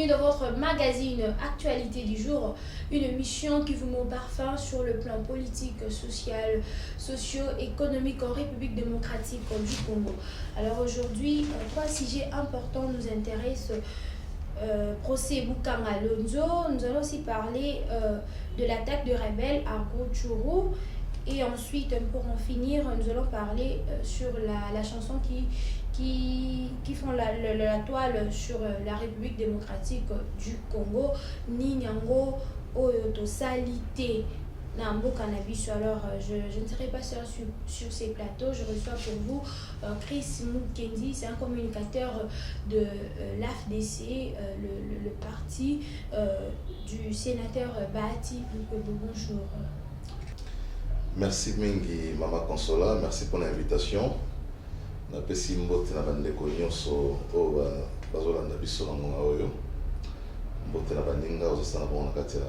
de votre magazine Actualité du jour, une émission qui vous met au parfum sur le plan politique, social, socio-économique en République démocratique du Congo. Alors aujourd'hui, trois sujets importants nous intéressent. Procès Bukanga Lonzo, nous allons aussi parler de l'attaque de rebelles à Rutshuru. Et ensuite, pour en finir, nous allons parler sur la chanson qui font la toile sur la République démocratique du Congo, Ninyango Oyoto Salité Nambo Cannabis. Alors, je ne serai pas seule sur ces plateaux. Je reçois pour vous Chris Mukendi, c'est un communicateur de l'AFDC, le parti du sénateur Bahati. Bonjour. Merci Mingi Mama Consola, merci pour l'invitation. Na pesi mbote na bandeko nyonso o bazolanda biso na monga oyo. Mbote na baninga ozosana bon na kati ya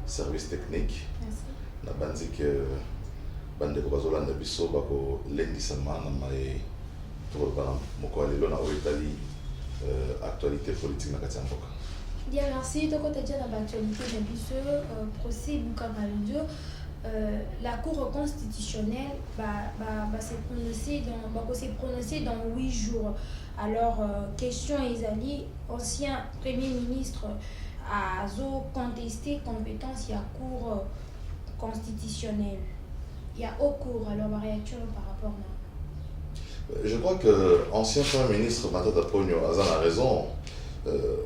service technique. Merci. Na bandike bandeko bazolanda biso bako lendisa mana mai to bana moko lelo na oitali actualité politique na kati ya mboka. Bien, merci. Donc, on t'a dit dans l'actualité de procès Bukanga Lonzo. La Cour constitutionnelle va se prononcer dans 8 jours. Alors, question Ezali, ancien Premier ministre a contesté compétence il y a Cour constitutionnelle. Il y a au cours, alors ma réaction par rapport à... Je crois que l'ancien Premier ministre Matata Ponyo a raison.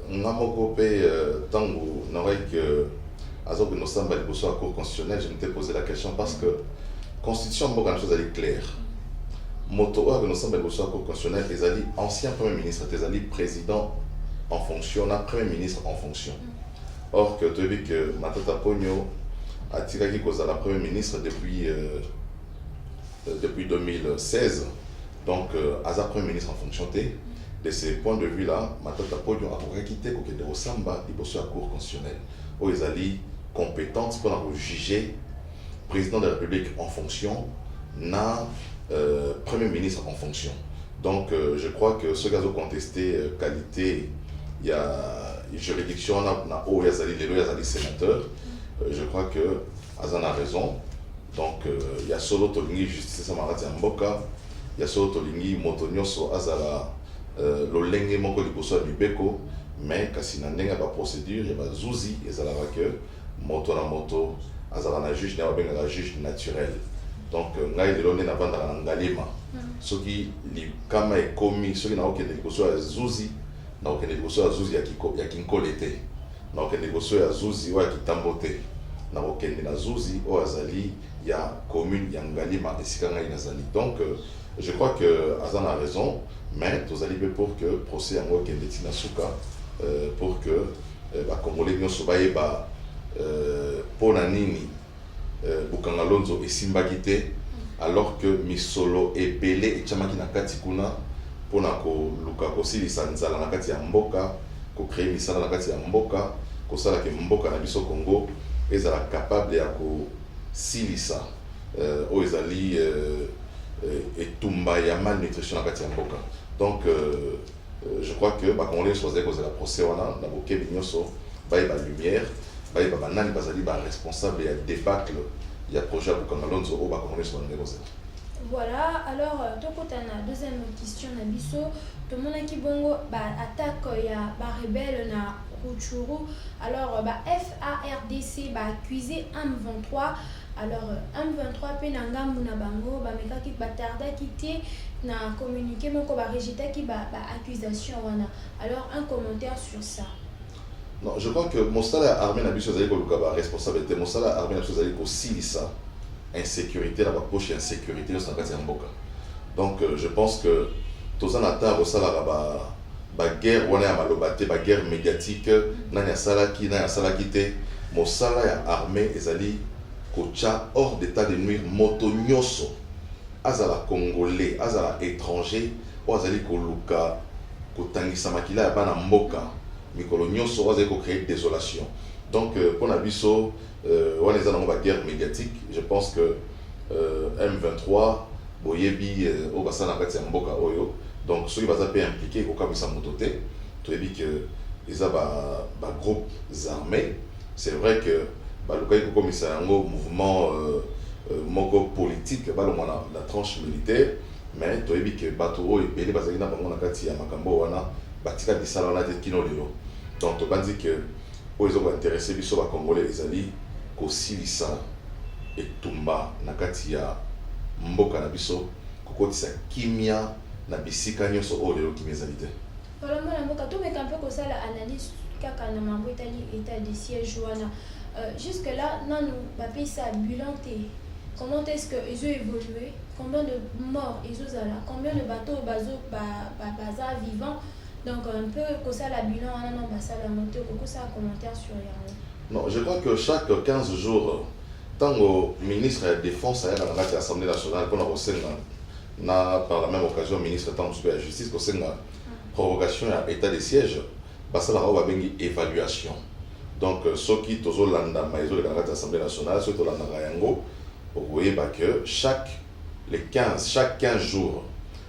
Namoko pe tango n'aurait que alors que nous sommes à la Cour constitutionnelle, je m'étais posé la question parce que la Constitution est une chose claire. Moto que nous sommes à la Cour constitutionnelle, les anciens Premier ministre, les président en fonction, un Premier ministre en fonction. Or que depuis que Matata Ponyo a tiré la Premier ministre depuis 2016, donc à la Premier ministre en fonction, de ce point de vue-là, Matata Ponyo a quitté le Samba à la Cour constitutionnelle. Où ils allaient compétente pour juger président de la République en fonction, na Premier ministre en fonction. Donc je crois que ce qui a contesté qualité, il y a juridiction, il y a des sénateurs. Je crois que Azan a raison. Donc il y a solo tolingi justice samarati mboka, il y a solo tolingi motonyoso azala lolenge moko liboso libeko, mais kasi na ndenga ba procédure ya ba zuzi ezala que moto na moto azala na juge na benga juge naturel. Donc ngai lelo na banda na ngalima soki li kama ekomi soki na okende liboso ya zuzi na okende liboso ya zuzi ya kinkolete na okende liboso ya zuzi wa kitambote na okende na zuzi o azali ya commune ya ngalima esika ngai nazali. Donc je crois que Azan a raison, mais tous allez pour que procès en okende tina suka pour que les Congolais nyonso bayeba pona nini Bukanga Lonzo esimbaki te alors que misolo ebele echamaki na kati kuna pona koluka kosilisa nzala na kati ya mboka, kocrée misala na kati ya mboka, kosala ke mboka na biso Congo ezala capable ya kosilisa oyo ezali etumba ya malnutrition na kati ya mboka. Donc je crois que les Congolais choisissent que la procès wana na bokebi nyonso bayeba lumière, bayeba banani bazali ba responsable ya débâcle ya projet Bukanga Lonzo o ba Congolais so négocier. Voilà, alors tokotana deuxième question na biso, to mona ki bongo ba attaque ya ba rebelle na Rutshuru. Alors ba FARDC ba accusé M23. Alors M23 pe na ngambu na bango ba mekaki batarda kité na communiqué moko ba rejeté ki ba accusation wana. Alors un commentaire sur ça. Non, je crois que mon salaire armé n'a plus choisi que responsabilité. Mon salaire armé n'a plus choisi que si ça insécurité, la poche insécurité dans sa carte mboka. Donc je pense que tous en attend au salaire ba guerre on est à malobate, ba guerre médiatique, nanya salaki te. Mon salaire armé ezali kocha hors d'état de nuire moto nyoso. Azala congolais, azala étranger, ou azali koluka kotangisa makila ya bana mboka. Mikolo nyonso azali ko créer désolation. Donc pour Nabiso on est dans une guerre médiatique, je pense que M23 boyebi au bassin na kati ya mboka oyo. Donc ceux qui va impliquer au kabisa mototé, tu as dit que ils ont des groupes armés. C'est vrai que le commissaire un mouvement moko politique, la tranche militaire, mais tu as vu que Batoro et Bélé Bazalina Bango Nakati à Makambo Wana, Batika Bissala na tête Kino Lelo. Donc tu as dit que ils ont intéressé biso ba Congolais les alliés ko silisa et tumba nakati ya mboka na biso kokotisa kimia na bisika nyonso o lelo kimezalite. Voilà moi la mboka to meka un peu ko sala analyse kaka na mambo Italie état de siège wana. Jusque là non nous ba pesa bilan té. Comment est-ce que ils ont évolué? Combien de morts ils ont là? Combien de bateaux bazo baza vivants? Donc un peu comme ça la bilan non ba ça la montée beaucoup ça commentaire sur rien. Non, je crois que chaque 15 jours tant au ministre de la défense à l'Assemblée nationale pour la par la même occasion ministre de la justice pour la prorogation à état de siège parce que la une évaluation. Donc ceux qui tozo landa maizo de l'Assemblée nationale ceux qui landa yango vous voyez que chaque 15 jours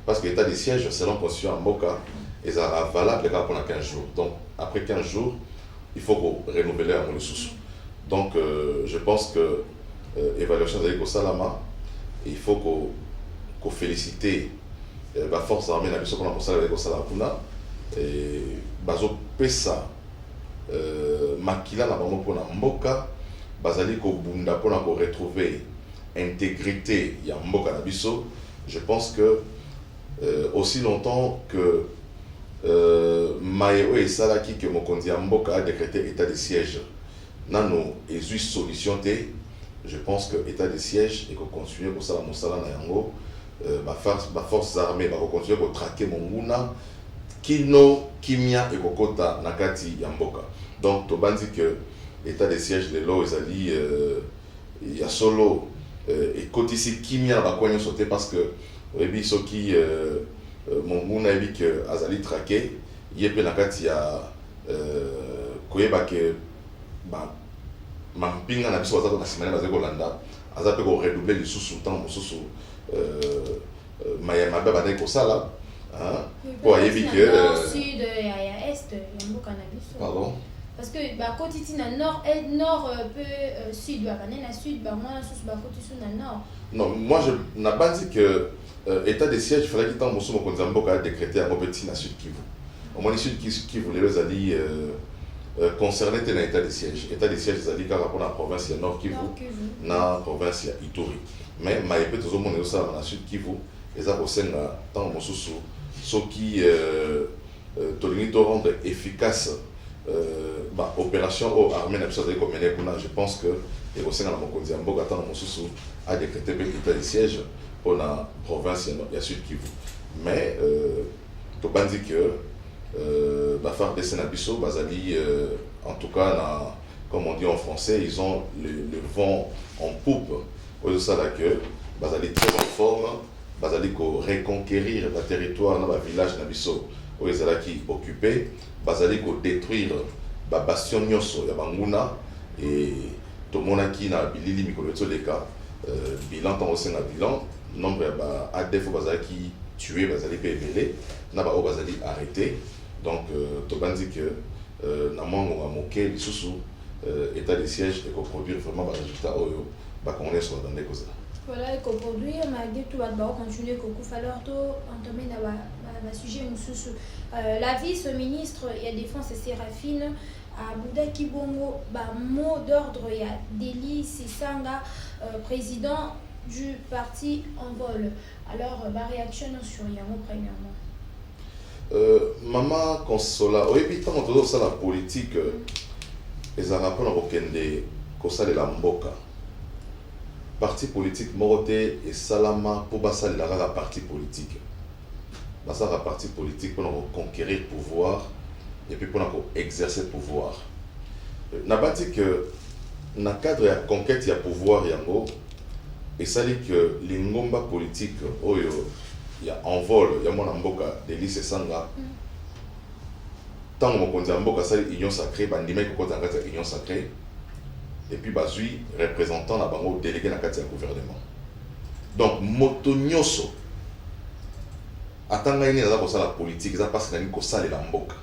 parce que l'état de siège selon constitution en Moka est valable pendant 15 jours. Donc après 15 jours il faut renouveler un ressource. Donc je pense que évaluation de Salama, il faut qu'on félicite la force armée na biso pour ça avec Salama et bazo pesa makila na bango pour na mboka bazali ko bunda pour na retrouver intégrité ya mboka na biso. Je pense que aussi longtemps que Maïo et Salaki que Mokondi Mboka a décrété état de siège nano et solution té, je pense que état de siège et qu'on continue pour ça la Moussala na yango ma force armée va continuer pour traquer Monguna kino kimia et kokota nakati ya mboka. Donc to bandi que état de siège les lois ezali il y a solo et côté ici kimia va quoi sauter parce que rebi soki Monguna ebi que azali traqué yepe nakati ya koyeba que mampinga na biso bazako na simana bazako landa azape ko redoubler les sous temps mosusu mayema ba badai ko sala pour yebi que sud ya est ya mboka na biso. Pardon. Parce que côté na nord et nord peu sud ba na sud ba moi sous ba côté sud na nord. Non, moi je n'a pas dit que état de siège il fallait qu'il tente mosusu ko nzambo ka décréter à Mopeti na sud Kivu. Au moins sud Kivu les ali concerné dans l'état de siège. État de siège, c'est-à-dire dans la province Nord Kivu, dans la province Ituri. Mais je peux tout le monde dire dans la sud Kivu, et ça au sein de temps ce qui rendre efficace l'opération armée je pense que au sein de la Mokondi Mboka a décrété l'état de siège pour la province Sud Kivu. Mais tu as dit que la phare de Sénabiso, Bazali, en tout cas, comme on dit en français, ils ont le vent en poupe. Au ça que Bazali très en forme, Bazali reconquérir le territoire dans le village Nabiso, où ils sont occupés, Bazali détruire le bastion Nyoso, Yabanguna, et tout le monde qui n'a bilili Mikoletso les cas, bilan tant au sein bilan, nombre d'ADF Bazali tué, Bazali pévelé, Naba Bazali arrêté. Donc, tu as dit que les sous état de siège et qu'on produire vraiment des résultats qu'on est sur dans les causes. Voilà, et qu'on produit, malgré tout, on va continuer à falloir entamer le sujet. La vice-ministre et la défense Séraphine à Bouda Kibongo, mot d'ordre, il y a Deli Sissanga, président du parti en vol. Alors, réaction sur Yango premièrement. Maman Consola, au évitant de ça la politique, les Arabes ont aucune cosa de la Mboka. Parti politique Moroté et Salama pour basa la parti politique. Basa la parti politique pour conquérir le pouvoir et puis pour exercer le pouvoir. N'a pas dit que dans le cadre de la conquête il y a pouvoir yango et ça dit que les ngomba politiques il y a en vol, il y a mon amboka de lycée Sanga. Tant que mon amboka ça union sacrée, bandimé ko kota ngata union sacrée. Et puis bazui représentant la bango délégué dans le gouvernement. Donc moto nyoso atanga ini za ko sala politique, ça passe na ko sala la mboka.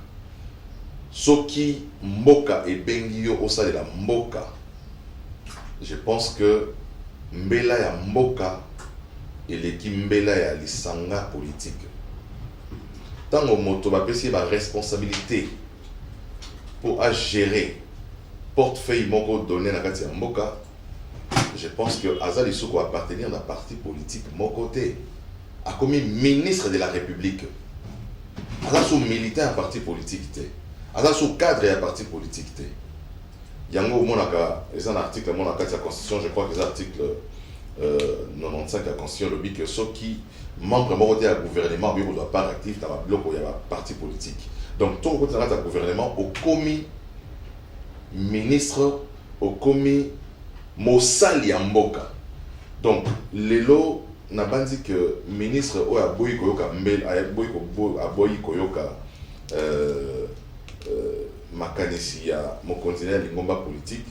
Soki mboka et bengio au sein de la mboka, je pense que mbela ya mboka et l'équipe mbela ya lisanga politique. Tant que moto va pesi ba responsabilité pour gérer portefeuille moko donné na kati ya mboka, je pense que Azali Souko appartenir à la parti politique mon côté a commis ministre de la République. Azali sous militant à parti politique Azali sous cadre à parti politique Yango monaka, c'est un article monaka de la Constitution, je crois que c'est l'article 95 de la Constitution, le but que ceux qui membre du gouvernement ne doivent pas actif dans le bloc où il y a un parti politique. Donc tout le côté du gouvernement au commis ministre, au commis Mosali ya mboka. Donc lelo na bandi que ministre o aboyi koyoka mbel aboyi koyoka makanisi ya mokonzi ya lingomba politique.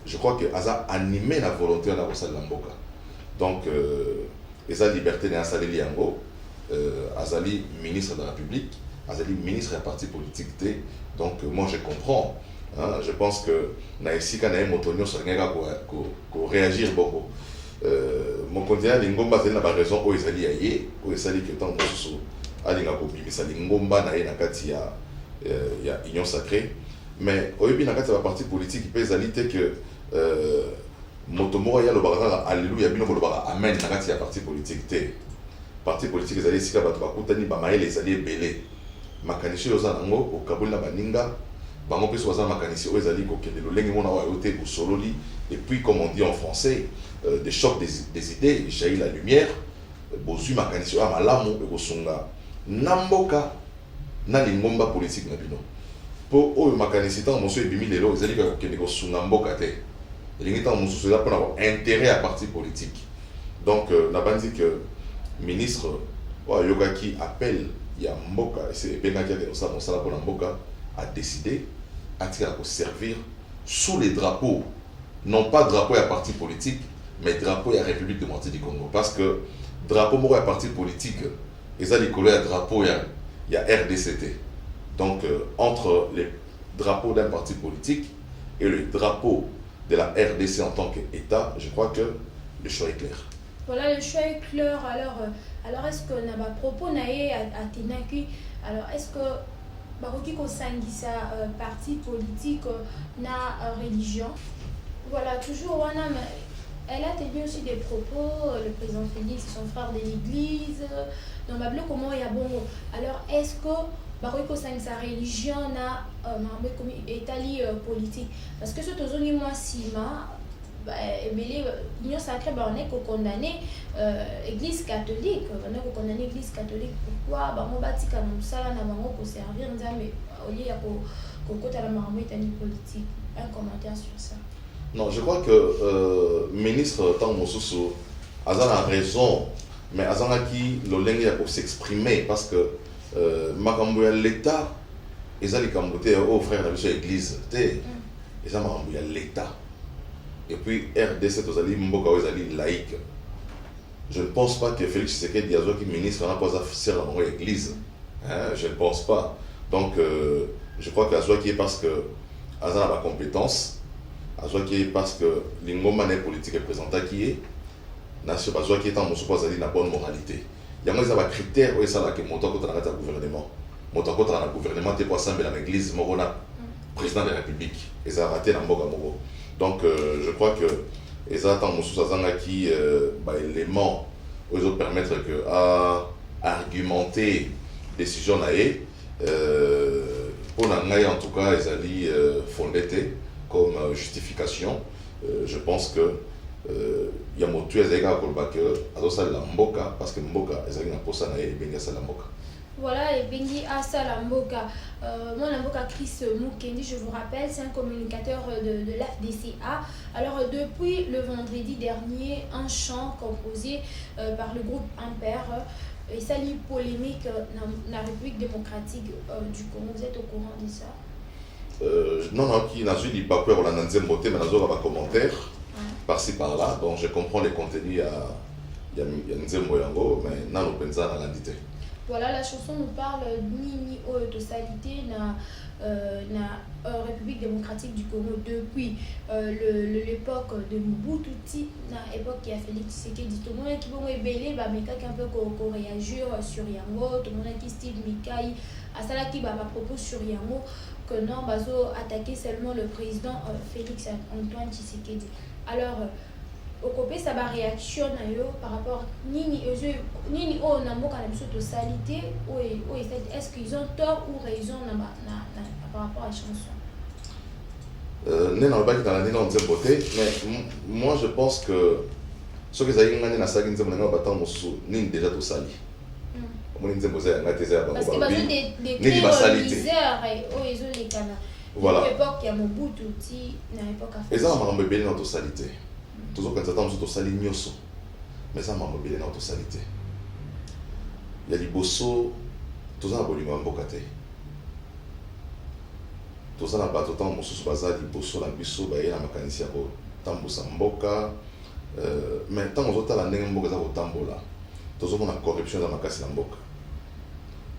Je crois que aza animé la volonté na kosala la mboka. Donc eza liberté na saleli yango azali ministre de la République, azali ministre d'un parti politique té. Donc moi je comprends. Hein, je pense que naïsika na motonyo sangeka ko réagir beaucoup. Mon candidat lingomba c'est la raison o ezali yaye o ezali que tant mosusu alinga ko bimisa lingomba na ye na kati ya union sacrée, mais oyebi na kati ya parti politique pe ezali te que moto moko ya lobaka alléluia bino lobaka amen na kati ya parti politique te. Parti politique ezali sika bato bakutani ba maele ezali ebele makanisi oza nango okabuli na baninga bango pe soza makanisi o ezali ko kende lolenge mona wa yote ko sololi. Et puis comme on dit en français des chocs des idées jaillit la lumière bozu makanisi a malamu e ko sunga namboka na lingomba politique na bino po o makanisi tant moso ebimi lelo ezali ko kende ko sunga mboka te elingi tant moso cela pour avoir intérêt à parti politique. Donc na bandi que ministre o yoka qui appelle ya mboka c'est benaki de ça mon sala pour mboka a décidé à servir sous les drapeaux, non pas drapeau à parti politique, mais drapeau à République démocratique du Congo. Parce que drapeau à parti politique, ils ont collé à drapeau il y a RDCT. Donc entre les drapeaux d'un parti politique et le drapeau de la RDC en tant qu'État, je crois que le choix est clair. Voilà, le choix est clair. Alors est-ce que n'a pas propos naé à Tenaki? Alors est-ce que baroki kosangisa parti politique na religion? Voilà, toujours wana, elle a tenu aussi des propos, le président Félix, son frère de l'église, dans ma bloc comment il y a bon. Alors est-ce que baroki kosangisa religion na comme étali politique? Parce que ce tozoni moi sima l'union sacrée, on est condamné l'église catholique. On est condamné l'église catholique. Pourquoi on bâtit comme ça, on va servir, mais au lieu de la marmite politique. Un commentaire sur ça. Non, je crois que ministre Tango Mosusu a raison, mais Azana qui l'olenge pour s'exprimer parce que Makambuya l'État, ils ont les Cambodais au frère de l'église, ils ont l'État. Et puis RDC tozali mboka ozali laïque. Je ne pense pas que Félix Tshisekedi Diazo qui ministre n'a pas affaire dans l'église. Je ne pense pas. Donc je crois qu'Azwa qui est parce que Azan a la compétence, Azwa qui est parce que l'ingoma n'est politique représentant qui est nation Azwa qui est en mosuko azali na bonne moralité. Il y a des critères où ça là que montant contre la gouvernement. Montant contre la gouvernement t'es pas semblé dans l'église morona président de la République. Et ça a raté dans mboka moko. Donc je crois que les attentes qui éléments aux autres permettre que à argumenter décision naé pour n'anger en tout cas ils allaient fondé comme justification. Je pense que il y a mon tué zéga kolba que adosa la mboka parce que mboka ils allaient pour ça naé benga ça la mboka. Voilà, et Bengi Asalamboka. Mon Amboka Chris Mukendi, je vous rappelle, c'est un communicateur de l'FDCA. Alors, depuis le vendredi dernier, un chant composé par le groupe Ampère et ça lit polémique dans la République démocratique du Congo. Vous êtes au courant de ça? Non, qui n'a pas dit pas peur, on a un beauté, mais on a un commentaire par-ci par-là. Donc, je comprends les contenus, il y a un zémoyango, mais non, on pense à l'indité. Voilà, la chanson nous parle ni autosalité, na République démocratique du Congo depuis l'époque de Mobutu na époque qui a Félix Tshisekedi. Tout le monde qui va ébélé bah mais quelqu'un peut réagir sur Yango, tout le monde qui Steve Mikai à ça là qui va propos sur Yango que non bazo attaquer seulement le président Félix Antoine Tshisekedi. Alors au côté ça va réaction par rapport nini o na mboka na biso to salité ou est-ce qu'ils ont tort ou raison par rapport à la chanson. Néna obaki dans la nina on disait beauté mais moi je pense que ce que ça y ngani na sagi nzembo nga batang mosu nini déjà to sali. Moi nzembo za nga teza ba parce que bazo des basalité o ezo les kana. Voilà. Époque ya Mobutu ti na époque affaire. Eza ma mbebeli na to salité. Toujours quand ça mosu to sali nyoso. Mais ça ma mbebeli na to salité. Ya liboso toza na bolingo mboka te. Toza na bato tant mosusu baza liboso na biso baye na makanisi ya kotambusa mboka mais tant ozotala ndenge mboka eza kotambola tozomona corruption eza makasi na mboka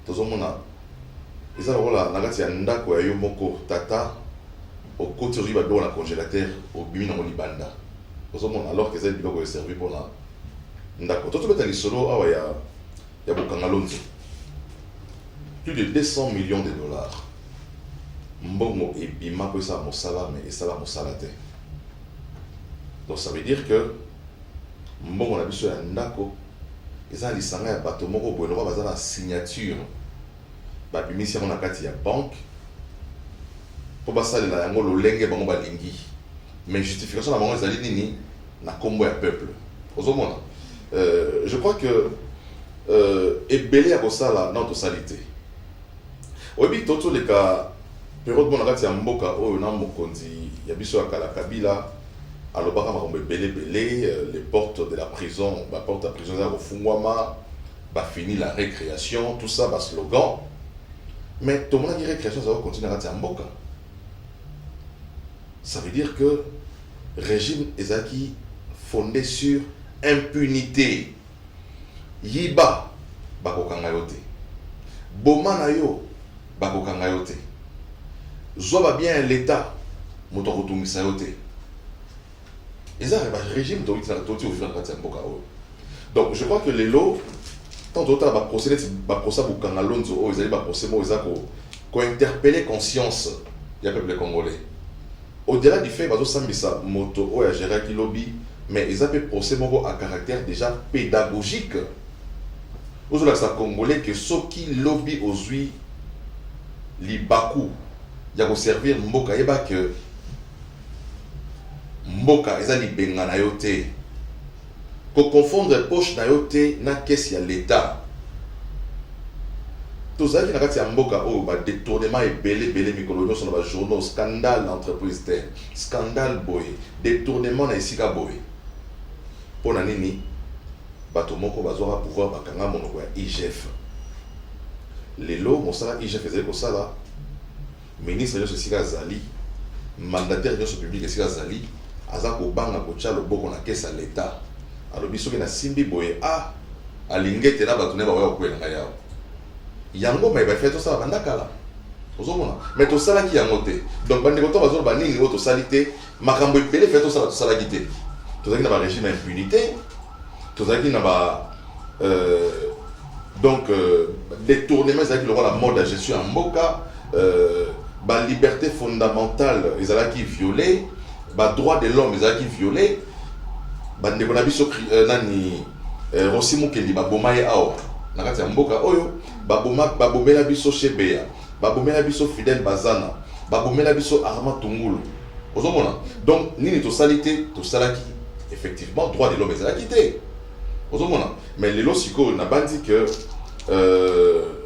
tozomona eza lokola na kati ya ndako ya yo moko tata okoti ozwi babiloko na congélateur obimi nango libanda ozomona alors que eza biloko eservi mpona ndako totobeta lisolo awa ya bokanga lonzo plus de 200 millions de dollars mbongo ebima po esala mosala mais esala mosala te. Donc ça veut dire que mbongo na biso ya ndako eza lisanga ya bato moko boye lokola baza na signature babimisi yango na kati ya banque mpo basalela yango lolenge bango balingi mais justification na bango ezali nini na kombo ya peuple ozomona. Je crois que ebele ya kosala na tosali te oyebi totoleka période bona kati ya mboka oyo na mokonzi ya biso ya kala Kabila alobaka makambo ebele les portes de la prison ba porte à prison ya kofungwama ba fini la récréation tout ça ba slogan mais tout le monde a dit récréation ça va continuer kati ya mboka. Ça veut dire que régime ezaki fondé sur impunité yiba bakokanga yo te boma na yo bakokanga yo te zoba bien l'état moto kotumisa yo te eza ba régime toti au final kati ya mboka oyo. Donc je crois que les lots tant d'autres ba procéder ba procès bokanga lonzo oyo ezali ba procès mo eza ko interpeller conscience ya peuple congolais au-delà du fait bazo sambisa moto oyo ya Gérard Kilobi mais ils avaient procès moko à caractère déjà pédagogique aux autres congolais que ceux qui lobby aux huit libaku ya ko servir mboka yeba que mboka eza libenga na yo te ko confondre poche na yo te na caisse ya l'état tozaki na kati ya mboka oyo ba détournement ebele mikolo nyonso na ba journaux scandale entreprise te scandale boye détournement na esika boye pona nini bato moko bazwaka pouvoir bakanga monoko ya IGF lelo mosala IGF ezali kosala ministre nyonso esika azali mandataire nyonso public esika azali aza kobanga kotia loboko na kesa l'état alobi soki na simbi boye alingi ete na bato ne bawaya kokwela ngai yawo yango mai bafai tosala bandakala ozomona mais tosalaki yango te donc bandeko to bazoloba nini oyo tosali te makambo ebele fai tosalaki te tozalaki na barégime ya impunité tozalaki na ba donc détournement ezalaki lokola mode ya gestion ya mboka ba liberté fondamentale ezalaki violée ba droit de l'homme ezalaki violé bandeko na biso nani Rossi Mukendi baboma ye awa na kati ya mboka oyo babomela biso Shebeya babomela biso Fidel Bazana babomela biso Armand Tungulu ozomona donc nini tosalaki effectivement droit de l'homme ezalaki te ozomona mais lelo siko na bandi que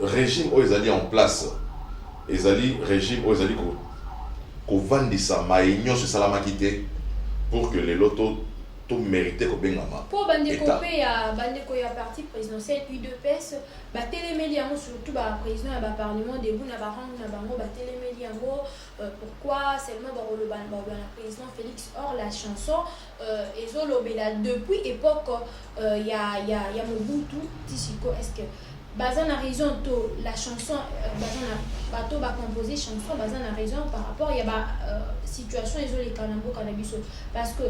régime oyo ezali en place ezali régime oyo ezali kovandisa mai nyonso esalamaki te pour que les lotos to mérité kobengama pour bandeko ya parti présidentiel UDPS batelemeli yango surtout ba président ya ba parlement debout na ba rang na bango batelemeli yango pourquoi seulement ba président Félix or la chanson ezolobela depuis époque ya Mobutu tisiko est-ce que basé na raison to la chanson basé na bato ba composer chanson basé na raison par rapport ya ba situation ezoleka na mboka na biso parce que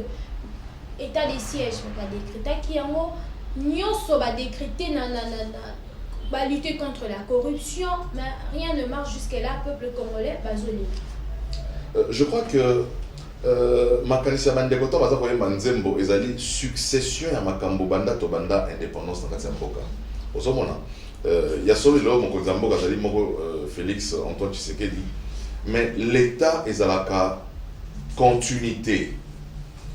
état de siège ba décréter ki yango nyonso ba décréter na ba lutter contre la corruption mais rien ne marche jusqu'à là peuple congolais bazolé. Je crois que makanisi bandeko to baza koyemba nzembo ezali succession ya makambo banda to banda indépendance na kati ya mboka ozomona ya solo lelo mokonzi ya mboka azali moko Félix Antoine Tshisekedi mais l'état ezalaka continuité.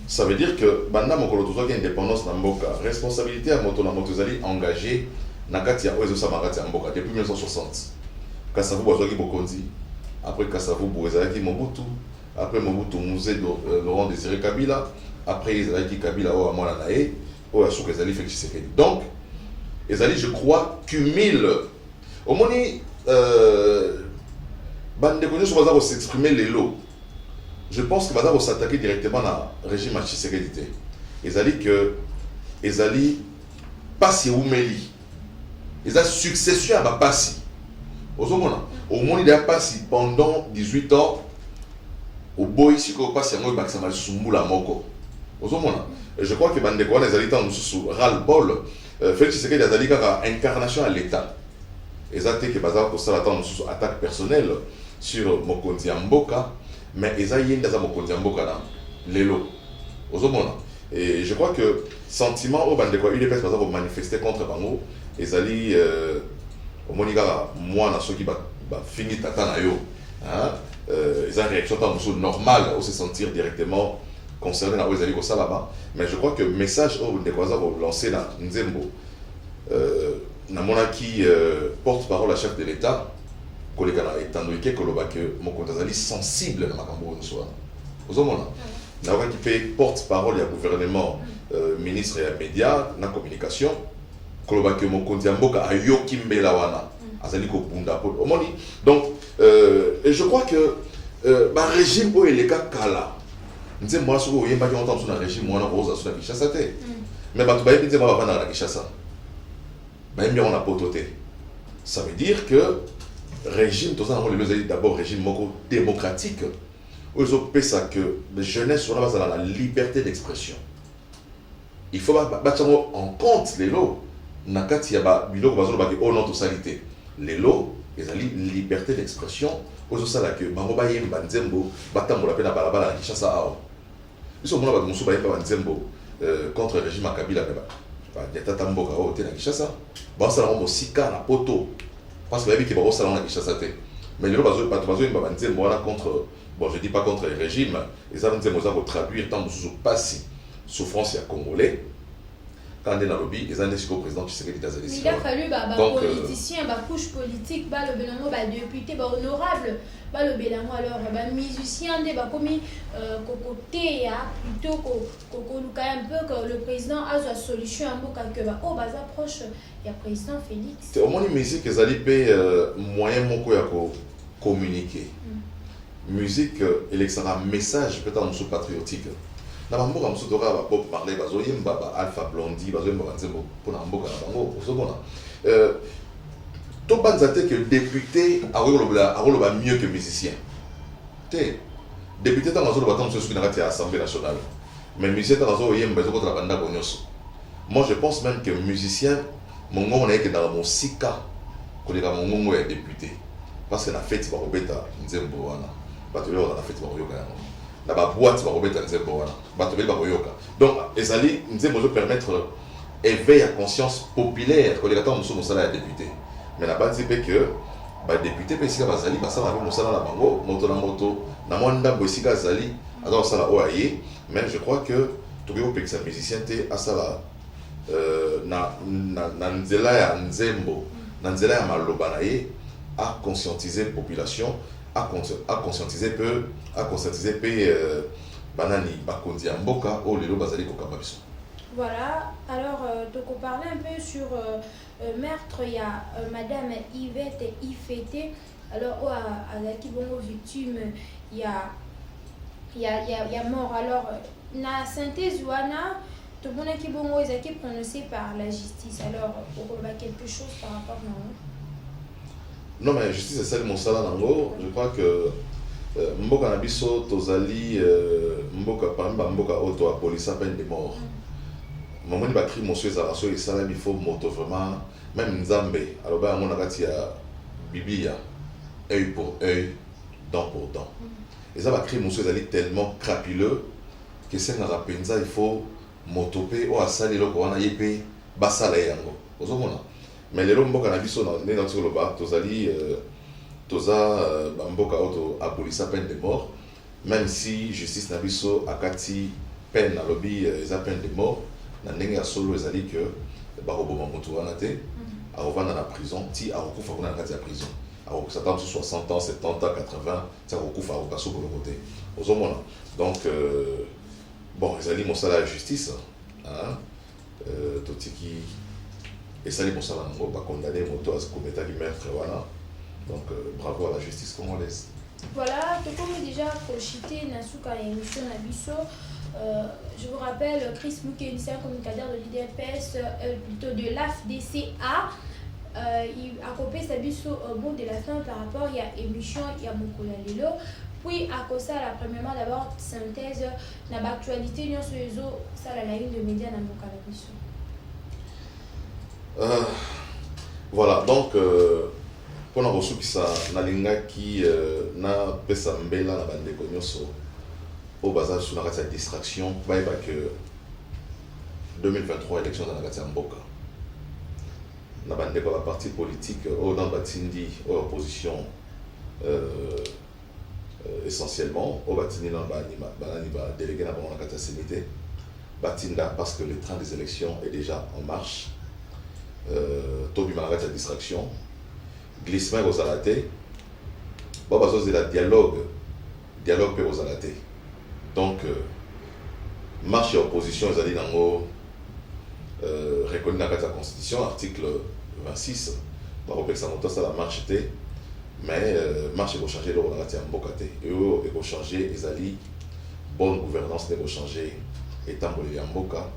Ça veut dire que banda mokolo tozwaki indépendance na mboka responsabilité ya moto na moto ezali engagé na kati ya oyo ezosama kati ya mboka depuis 1960 Kasavubu azwaki bokonzi après Kasavubu ezalaki Mobutu après Mobutu musée de Laurent Désiré Kabila après ezalaki Kabila oyo amwana na ye oyo asuka ezali Félix Tshisekedi donc ezali je crois cumule omoni bandeko nyonso baza s'exprimer lelo. Je pense que baza ko s'attaquer directement na régime Tshisekedi te ezali que ezali pasi umeli eza succession ya bapasi ozomona omoni da pasi pendant 18 ans au boy siko pasi yango bakisa masumbula moko ozomona je crois que bandeko wana ezali tant mususu ras le bol Félix Tshisekedi azali kaka incarnation à l'état ezate que baza ko sala tant mususu attaque personnelle sur mokonzi ya mboka mais eza yenda za mokonzi ya mboka na lelo ozomona et je crois que sentiment au bandeko UDPS baza ko manifester contre bango ezali omoni kaka mwana soki ba fini tata na yo hein eza réaction tant mususu normal au se sentir directement concerné na ezali ko sala ba mais je crois que message au bandeko baza ko lancer na nzembo na monaki porte-parole à chef de l'état koleka na etandoike koloba que mokonzi azali sensible na makambo oyo nyonso wana ozomona naokaki mpe porte-parole ya gouvernement ministre ya média na communication koloba que mokonzi ya mboka ayoki mbela wana azali kobunda po omoni donc et je crois que barégime oyo eleka kala nzembo wana soki oyembaki ota mosu na régime wana koza so na Kinshasa te mais bato bayebi nzembo bavandaka na Kinshasa bayembi yango na poto te ça veut dire que régime tout ça d'abord régime démocratique où ils ont ça que les jeunesse on a la liberté d'expression il faut battre en compte les lots nakati ya ba biloko bazolo ba au nom de salité les lots ils ont liberté d'expression aux ça là que bango ba yemba nzembo batambola pe na balabala na Kinshasa awo ils sont mona ba musu ba yemba nzembo contre le régime Kabila ba ya tata mboka o te na Kinshasa ba ça là on sika na poto parce que il y a des salons qui chassent. Mais les gens contre, bon je dis pas contre le régime, les gens vont traduire tant de passé souffrance à congolais. Quand on est dans le lobby, les gens disent au président Tshisekedi d'Azali. Il a fallu des politiciens, des couches politiques, des députés, des honorables, des bélango alors, des musiciens, des commis côté plutôt un peu que le président a sa solution à Mboka que oh bas approche il y a président Félix. C'est au moins une musique qu'ils allaient payer moyen moko ya communiquer. Musique elle est un message peut-être un patriotique. Na mboka musu toka ba pop parler bazoyemba ba Alpha Blondy bazoyemba nzembo pona mboka na bango ozomona to banzate que député aroloba mieux que musicien té député ta mazolo batam sur na kati ya assemblée nationale mais musicien ta mazo yemba zo contre banda konyoso moi je pense même que musicien mongo na yeke dans mon sika koleka mongo ya député parce que la fête ba robeta nzembo wana bato yo na fête ba yoka yango na ba boîte ba robeta nzembo wana bato ba yoka donc ezali nzembo zo permettre éveil à conscience populaire koleka ta muso mosala ya député mais la base c'est que ba député pe sika bazali basala ba mosala na bango moto na mwanda bosika zali alors ça la oaye mais je crois que tokyo pekisa musicien te asala na nzela ya nzembo na nzela ya maloba na ye à conscientiser la population à conscientiser peu banani bakonzi ya mboka o lelo bazali kokamba biso. Voilà, alors donc on parlait un peu sur meurtre, il y a madame Yvette Ifete, alors à la Kibongo victime, il y a mort. Alors, na synthèse wana tout le monde qui bon est prononcé par la justice. Alors, on va quelque chose par rapport à non, mais la justice, c'est celle de Moussala Nango. Je crois que Mboka Nabiso, Tozali, Mboka Pamba, Mboka Auto, a police à peine de mort. Moment où il monsieur Zaraso et Salam, il faut moto vraiment, même Nzambe, alors ben on a gâti à Biblia, œil pour œil, dent pour dent. Et ça va créer monsieur Zali tellement crapuleux que c'est un rapenza, il faut motoper ou à saler le courant à yépé, basala yango. Vous voyez? Mais les gens qui ont vu ça dans le bas, toza Mboka Auto a police à peine de mort, même si justice n'a vu ça à Kati peine à lobby, ils a peine de mort. Nandenge solo ezali que baroboma moto wana te arovanda na prison ti akokufa kuna na kati ya prison akosatana sur 60 ans 70 ans 80 ti akokufa akokaso boloko te ozomona donc bon ezali mosala ya justice totiki esali mosala nango bakondane moto akometaki meurtre wana donc bravo à la justice congolaise. Voilà, tout comme déjà projeté Nasuka émission Nabiso. Je vous rappelle, Chris Mouké, un communicateur de l'IDPS, plutôt de l'AFDCA, il a coupé sa biso au bout de la fin par rapport à l'émission Yamokola Lelo. Puis, à cause de ça, premièrement, d'abord, synthèse, dans l'actualité, nous sommes ça la ligne de médias dans Yamokola Lelo. Voilà, donc, pour nous reçu qui ça, nalinga qui na pesa mbela na bande konyoso. Au bazar sur la distraction, que 2023 élection dans la Katia Mboka. Nous avons la partie politique, dans Batindi, opposition essentiellement, au Batindi, dans la délégué dans la Katia Sémité. Batinda, parce que le train des élections est déjà en marche. Tobi Maragata distraction, glissement aux alatés. Bon, parce que c'est dialogue aux alatés. Donc, marche et opposition, ils allaient dans le reconnu dans la Constitution, article 26. Donc, ça la marche était, mais marche et changer l'euro dans la Mbokate. Et eux, ils vont changer, ils allaient bonne gouvernance, ils vont changer étant pour les Mboka.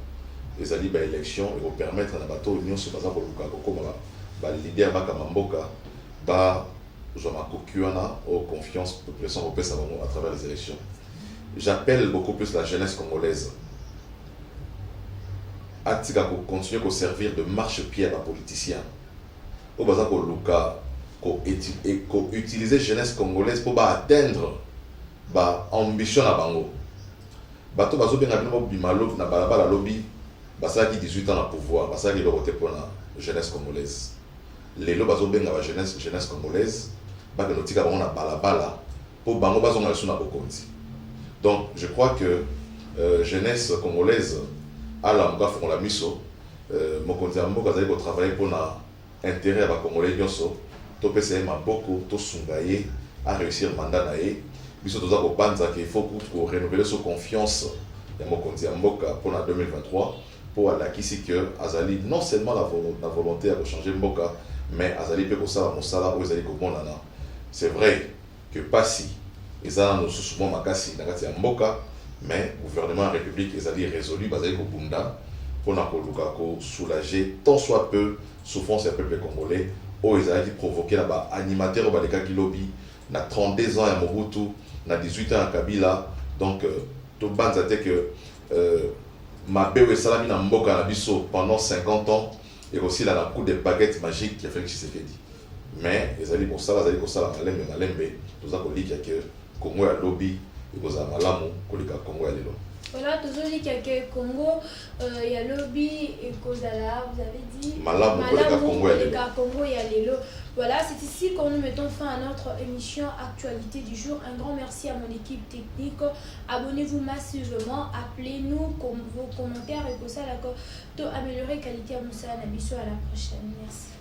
Ils allaient à l'élection, ils vont permettre à la bateau union sur le comme l'idée à Mboka, je m'accrois confiance, population européenne à travers les élections. J'appelle beaucoup plus la jeunesse congolaise à continuer à servir de marche-pied à la politicien. Au besoin qu'on utiliser la jeunesse congolaise pour atteindre l'ambition à Bango. Bato bazo bien abino bimalo na balabala lobby basala qui 18 ans à pouvoir, basala qui leur pour la jeunesse congolaise. Les lo bazo bien la jeunesse congolaise, ba que notika ba on a balabala pour Bango bazo na suna bokonzi. Donc, je crois que jeunesse congolaise, à la Mboka font la miso, Mokonzi Mboka a travaillé pour l'intérêt à la Congolais, tout PCM a beaucoup, tout Sungaye, à réussir le mandat naé. Biso toza ko banza qu'il faut pour renouveler sa confiance de Mokonzi Mboka pour la 2023 pour aller ici que Azali non seulement la volonté à changer Mboka, mais Azali peut que ça Mosala ou Azali ko bonana. C'est vrai que Passi ils ont souvent makasi dans la Mboka, mais le gouvernement de la République ils ont résolu basé au Bunda pour soulager tant soit peu souffrance du peuple congolais. Où ils ont provoqué là-bas animateur au Baleka Kilobi, na 32 ans à Mobutu, na 18 ans à Kabila, donc tout le monde sait que Mabé Salami na Mboka na biso pendant 50 ans et aussi là la coup de baguette magique qui a fait que Tshisekedi. Mais ils allaient pour ça, malembe, tout ça qu'on dit que Congo a lobby, et vous avez malamu, Congo a lelo. Voilà, toujours dit qu'il y a Congo, il y a lobby et Kozala, vous avez dit. Malamu, Congo et Alelo. Voilà, c'est ici que nous mettons fin à notre émission Actualité du jour. Un grand merci à mon équipe technique. Abonnez-vous massivement, appelez-nous comme vos commentaires et pour ça, améliorer la qualité à Moussa Nabiso. À la prochaine. Merci.